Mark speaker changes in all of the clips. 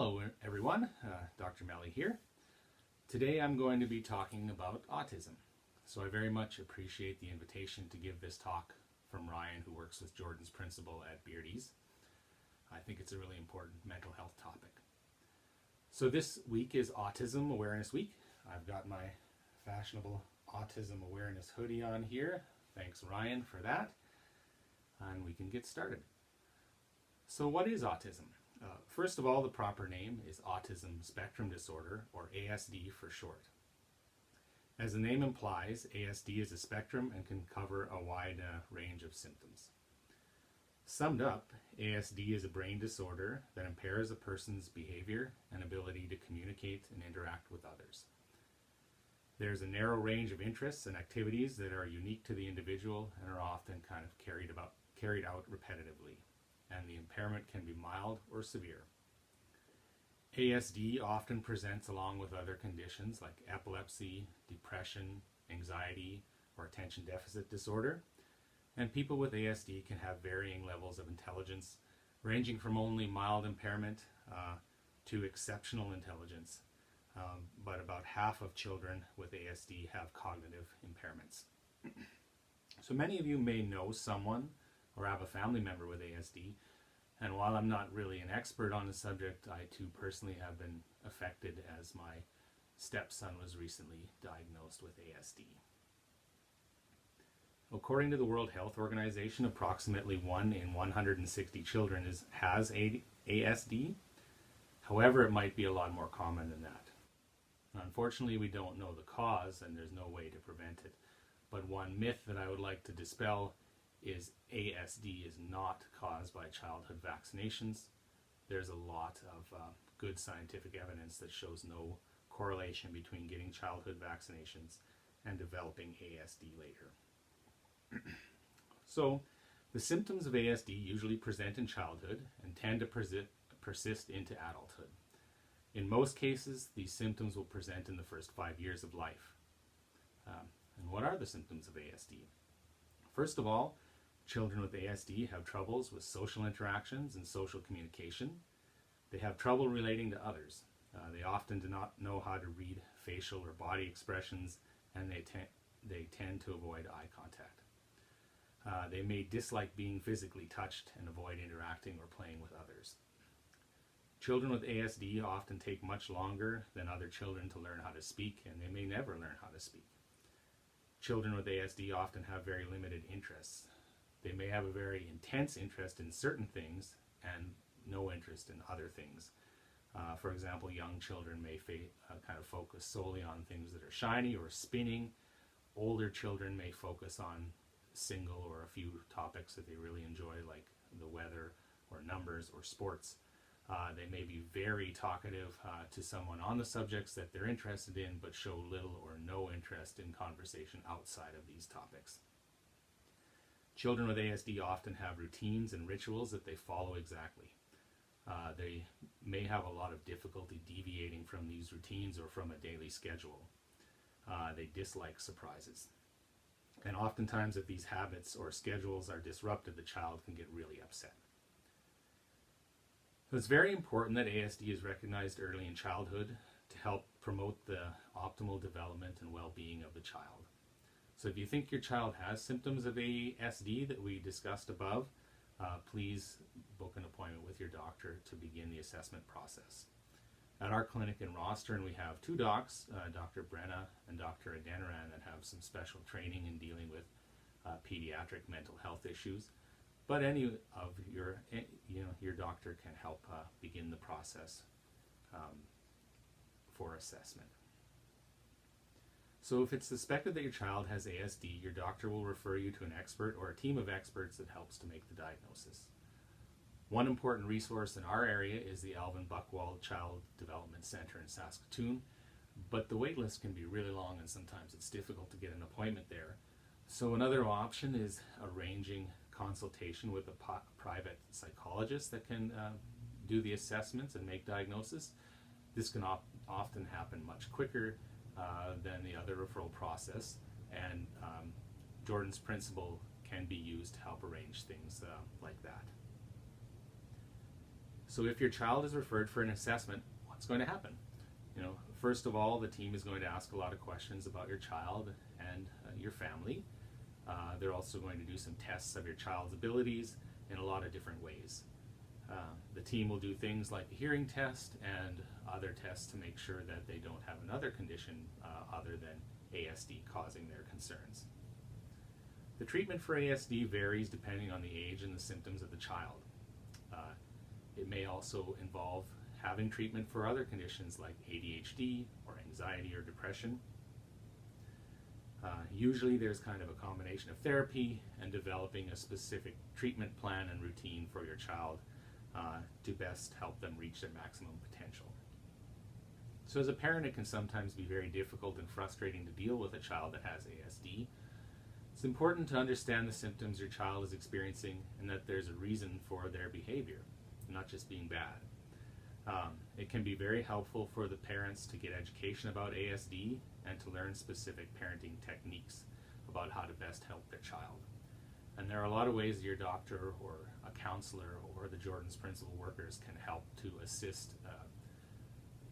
Speaker 1: Hello everyone, Dr. Melle here. Today I'm going to be talking about autism. So I very much appreciate the invitation to give this talk from Ryan, who works with Jordan's principal at Beardy's. I think it's a really important mental health topic. So this week is Autism Awareness Week. I've got my fashionable Autism Awareness hoodie on here. Thanks Ryan for that. And we can get started. So what is autism? First of all, the proper name is Autism Spectrum Disorder, or ASD for short. As the name implies, ASD is a spectrum and can cover a wide range of symptoms. Summed up, ASD is a brain disorder that impairs a person's behavior and ability to communicate and interact with others. There's a narrow range of interests and activities that are unique to the individual and are often kind of carried out repetitively, and the impairment can be mild or severe. ASD often presents along with other conditions like epilepsy, depression, anxiety, or attention deficit disorder. And people with ASD can have varying levels of intelligence, ranging from only mild impairment to exceptional intelligence. But about half of children with ASD have cognitive impairments. So many of you may know someone or have a family member with ASD. And while I'm not really an expert on the subject, I too personally have been affected as my stepson was recently diagnosed with ASD. According to the World Health Organization, approximately 1 in 160 children has ASD. However, it might be a lot more common than that. Unfortunately, we don't know the cause and there's no way to prevent it. But one myth that I would like to dispel is ASD is not caused by childhood vaccinations. There's a lot of good scientific evidence that shows no correlation between getting childhood vaccinations and developing ASD later. So, the symptoms of ASD usually present in childhood and tend to persist into adulthood. In most cases, these symptoms will present in the first 5 years of life. And what are the symptoms of ASD? First of all, children with ASD have troubles with social interactions and social communication. They have trouble relating to others. They often do not know how to read facial or body expressions, and they tend to avoid eye contact. They may dislike being physically touched and avoid interacting or playing with others. Children with ASD often take much longer than other children to learn how to speak, and they may never learn how to speak. Children with ASD often have very limited interests. They may have a very intense interest in certain things and no interest in other things. For example, young children may kind of focus solely on things that are shiny or spinning. Older children may focus on single or a few topics that they really enjoy, like the weather or numbers or sports. They may be very talkative to someone on the subjects that they're interested in, but show little or no interest in conversation outside of these topics. Children with ASD often have routines and rituals that they follow exactly. They may have a lot of difficulty deviating from these routines or from a daily schedule. They dislike surprises. And oftentimes if these habits or schedules are disrupted, the child can get really upset. So it's very important that ASD is recognized early in childhood to help promote the optimal development and well-being of the child. So if you think your child has symptoms of ASD that we discussed above, please book an appointment with your doctor to begin the assessment process. At our clinic in Rostern, we have two docs, Dr. Brenna and Dr. Adeniran, that have some special training in dealing with pediatric mental health issues. But any of your doctor can help begin the process for assessment. So if it's suspected that your child has ASD, your doctor will refer you to an expert or a team of experts that helps to make the diagnosis. One important resource in our area is the Alvin Buckwald Child Development Center in Saskatoon, but the wait list can be really long and sometimes it's difficult to get an appointment there. So another option is arranging consultation with a private psychologist that can do the assessments and make diagnosis. This can often happen much quicker than the other referral process, and Jordan's principle can be used to help arrange things like that. So if your child is referred for an assessment, what's going to happen? First of all, the team is going to ask a lot of questions about your child and your family. They're also going to do some tests of your child's abilities in a lot of different ways. The team will do things like a hearing test and other tests to make sure that they don't have another condition other than ASD causing their concerns. The treatment for ASD varies depending on the age and the symptoms of the child. It may also involve having treatment for other conditions like ADHD or anxiety or depression. Usually there's kind of a combination of therapy and developing a specific treatment plan and routine for your child to best help them reach their maximum potential. So as a parent, it can sometimes be very difficult and frustrating to deal with a child that has ASD. It's important to understand the symptoms your child is experiencing and that there's a reason for their behavior, not just being bad. It can be very helpful for the parents to get education about ASD and to learn specific parenting techniques about how to best help their child. And there are a lot of ways your doctor or a counselor or the Jordan's principal workers can help to assist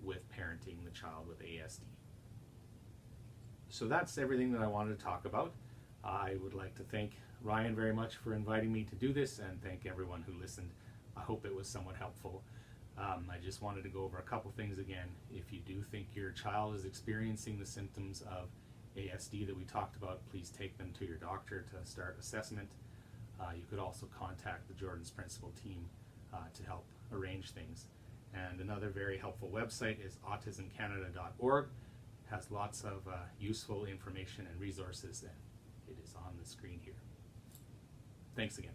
Speaker 1: with parenting the child with ASD. So that's everything that I wanted to talk about. I would like to thank Ryan very much for inviting me to do this, and thank everyone who listened. I hope it was somewhat helpful. I just wanted to go over a couple things again. If you do think your child is experiencing the symptoms of ASD that we talked about, please take them to your doctor to start assessment. You could also contact the Jordan's principal team to help arrange things. And another very helpful website is autismcanada.org. It has lots of useful information and resources, and it is on the screen here. Thanks again.